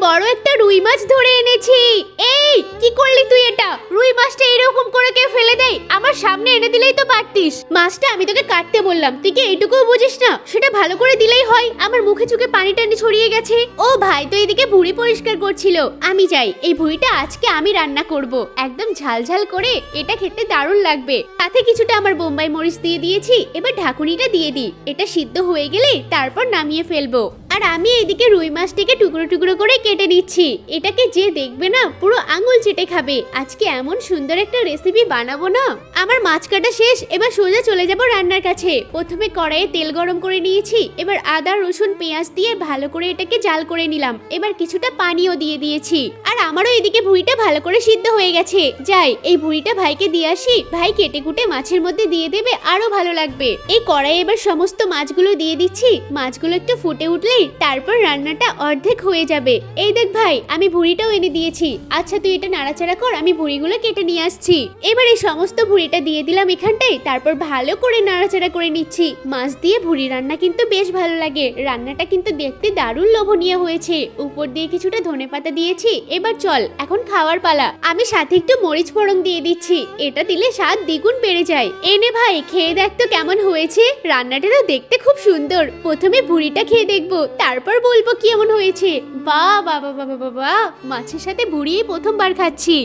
বড় একটা রুই মাছ ধরে এনেছি। এই কি করলি তুই? এটা রুই মাছটা এরকম করে কে ফেলে দেয়? আমার সামনে এনে দিলেই তো পারতিস। মাছটা আমি তোকে কাটতে বললাম, তুই কি এইটুকুও বুঝিস না? সেটা ভালো করে দিলেই হয়। আমার মুখে চোখে পানি টানি ছড়িয়ে গেছে। ও ভাই তো এদিকে ভুঁড়ি পরিষ্কার করছিল। আমি যাই, এই ভুঁড়িটা আজকে আমি রান্না করব, একদম ঝাল ঝাল করে। এটা খেতে দারুণ লাগবে। সাথে কিছুটা আমার বোম্বাই মরিচ দিয়ে দিয়েছি। এবার ঢাকুনিটা দিয়ে দিই। এটা সিদ্ধ হয়ে গেলে তারপর নামিয়ে ফেলবো। আর আমি এদিকে রুই মাছটিকে টুকরো টুকরো করে কেটে নিচ্ছি। এটাকে যে দেখবে না পুরো আঙুল চেটে খাবে। আজকে এমন সুন্দর একটা রেসিপি বানাবো না। আমার মাছ কাটা শেষ, এবার সোজা চলে যাব রান্নার কাছে। প্রথমে কড়াইয়ে তেল গরম করে নিয়েছি। এবার আদা রসুন পেঁয়াজ দিয়ে ভালো করে এটাকে জাল করে নিলাম। এবার কিছুটা পানিও দিয়ে দিয়েছি। আর আমারও এদিকে ভুঁড়িটা ভালো করে সিদ্ধ হয়ে গেছে। যাই, এই ভুঁড়িটা ভাইকে দিয়ে আসি। ভাই কেটে কুটে মাছের মধ্যে দিয়ে দেবে, আরো ভালো লাগবে। এই কড়াইয়ে এবার সমস্ত মাছগুলো দিয়ে দিচ্ছি। মাছগুলো একটু ফুটে উঠলেই তারপর রান্নাটা অর্ধেক হয়ে যাবে। এই দেখ ভাই, আমি ভুঁড়িটাও এনে দিয়েছি। আচ্ছা তুই এটা নাড়াচাড়া কর, আমি ভুঁড়িগুলো কেটে নিয়ে আসছি। এবার এই সমস্ত ভুঁড়িটা দিয়ে দিলাম এখানটায়। তারপর ভালো করে নাড়াচাড়া করে নিচ্ছি। মাছ দিয়ে ভুঁড়ি রান্না কিন্তু বেশ ভালো লাগে। রান্নাটা কিন্তু দেখতে দারুণ লোভনীয় হয়েছে। উপর দিয়ে কিছুটা ধনেপাতা দিয়েছি। এবার চল, এখন খাওয়ার পালা। আমি সাথে একটু মরিচ ফোড়ন দিয়ে দিচ্ছি। এটা দিলে স্বাদ দ্বিগুণ বেড়ে যায়। এনে ভাই খেয়ে দেখ তো কেমন হয়েছে। রান্নাটা তো দেখতে খুব সুন্দর। প্রথমে ভুঁড়িটা খেয়ে দেখবো, তারপর বলবো কেমন হয়েছে। বাহ বাহ বাহ বাহ বাহ, মাছের সাথে ভুঁড়ি প্রথমবার খাচ্ছি।